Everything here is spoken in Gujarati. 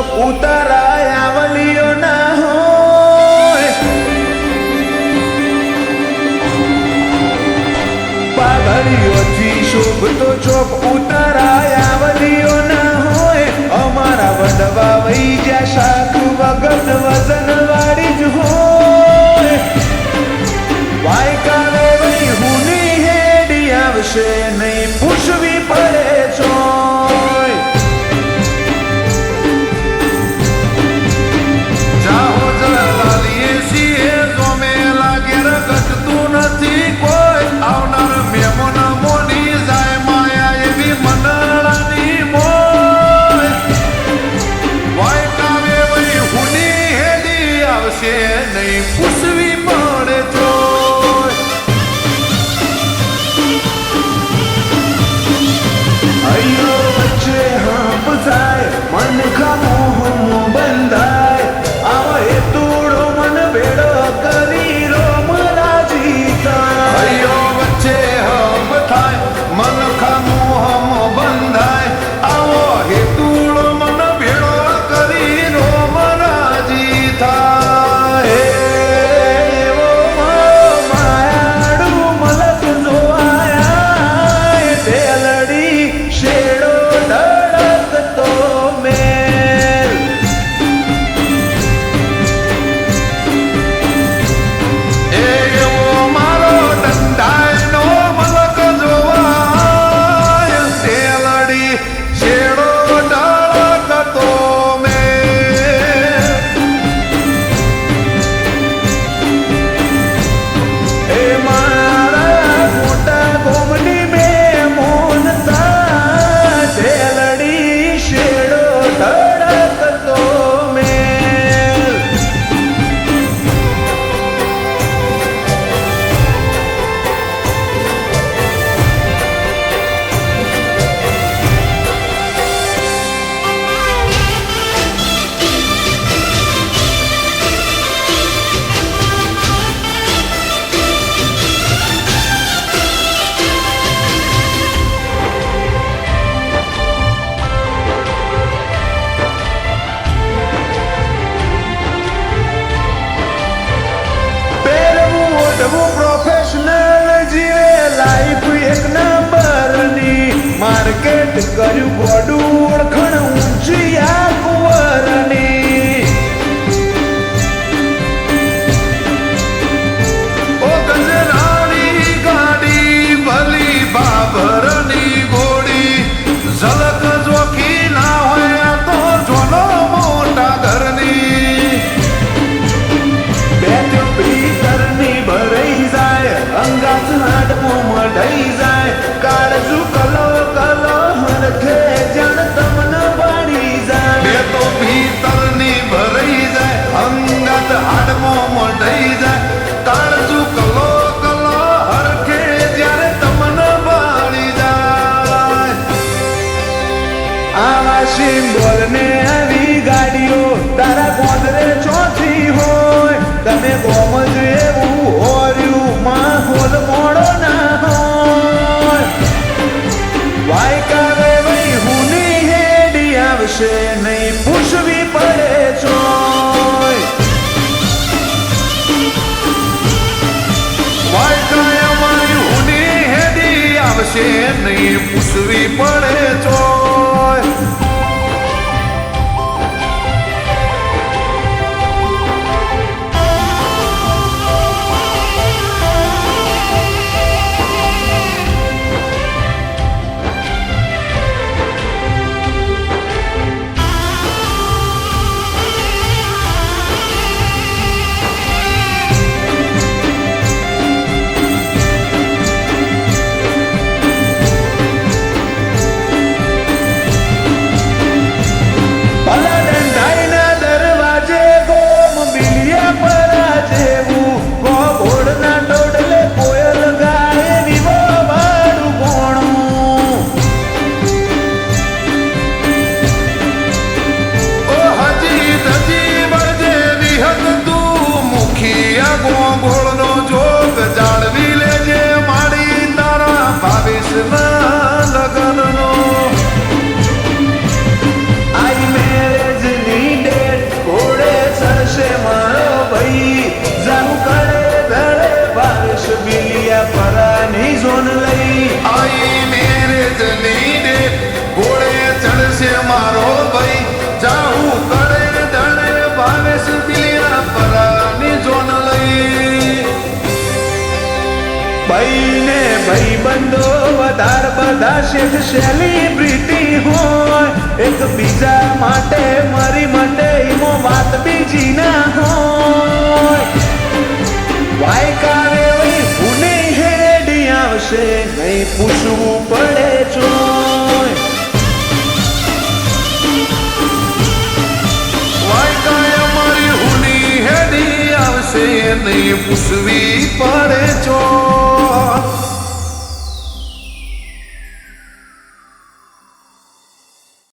ચોક ઉતારાય આવલીઓ ના હોય, પાઘડીઓથી શોભતો ચોક ઉતારાય આવલીઓ ના હોય. અમારા વડવા વહી જ્યાં શાક વગર વજન વાળી જ હોય. વાયકાલે વહી હુની હેડી આવશે નહીં, પૂછવી પડે ચોય. જાહો જલાલીએ છીએ જોમેલા ઘેર ઘટતું નથી કોઈ. આવનાર મહેમાન મોની જાય માયા એવી મંડળાની મોય. વાયકાવે વહી હુની હેડી આવશે નહીં, પૂછવી પડે ચોય. અયો વચ્ચે હાંપ થાય મન ખામો બંધાય. આવો એ તોડો મન ભેડો કરી રોમ રાજી થાય. અયો વચ્ચે હાંપ થાય મન ખામો બંધાય. આવો હે તોડો મન ભેડો કરી રોમ રાજી થાય. એવો માયાડું મલક જો આયા તેલડી શેડો ધડકતો મેલ. એવો મારો દંડાયનો મલક જોવાય તેલડી શેડો ધડકતો મેલ. એ મારા મોટા ગોમની મેમોન તા તેલડી શેડો ધડકતો મેલ. પહેરવું ઓઢવું પ્રોફેશનલ જીવે લાઈફ એક નંબરની. માર્કેટ કર્યું ગોડું ઓળખણ ઊંચી આ કુંવરની. ઓ ગજરાની ગાડી ભલી બાભરની ગોળી. ઝલક જોખી ના હોય તો જોનો મોટા ઘરની. બેટ ભીતરની ભરાઈ જાય અંગાત હાડમો મઢાઈ જાય. કાળજુ કલો કલો હરખે જણ તમને પાડી જાય. બેટ ભીતરની ભરાઈ જાય અંગાત હાડમો મઢાઈ જાય. કાળજુ કલો કલો હરખે જ્યારે તમને પાડી જાય. આવા સિમ્બોલ ને આવી ગાડીઓ તારા ગોદરે ચોથી હોય. તમે ગોમજ એવું હોર્યું માહોલ મોડો ના હોય. વાયકાવે વહી હુની હેડી આવશે નહીં, પૂછવી પડે ચોય. વાયકાએ અમારી હુની હેડી આવશે નહીં, પૂછવી પડે ચોય. ભાઈ જાનું કરે ધરે બારસ બિલિયા પરાની ઝોન લઈ આઈ મેરે જની દે ઘોડે ચડશે મારો ભાઈ જાઉં કરે ધરે બારસ બિલિયા પરાની ઝોન લઈ ભાઈ ને ભાઈ બંધો વધાર બધા શેઠ સેલિબ્રિટી હોય એક બીજા માટે મારી માટે ઈમો વાત બીજી ના હોય વાયકારે વઈ પુને હેડી આવશે નહીં પૂછવું પડે ચોય વાયકાય મારી હુની હેડી આવશે નહીં પૂછવી પડે છો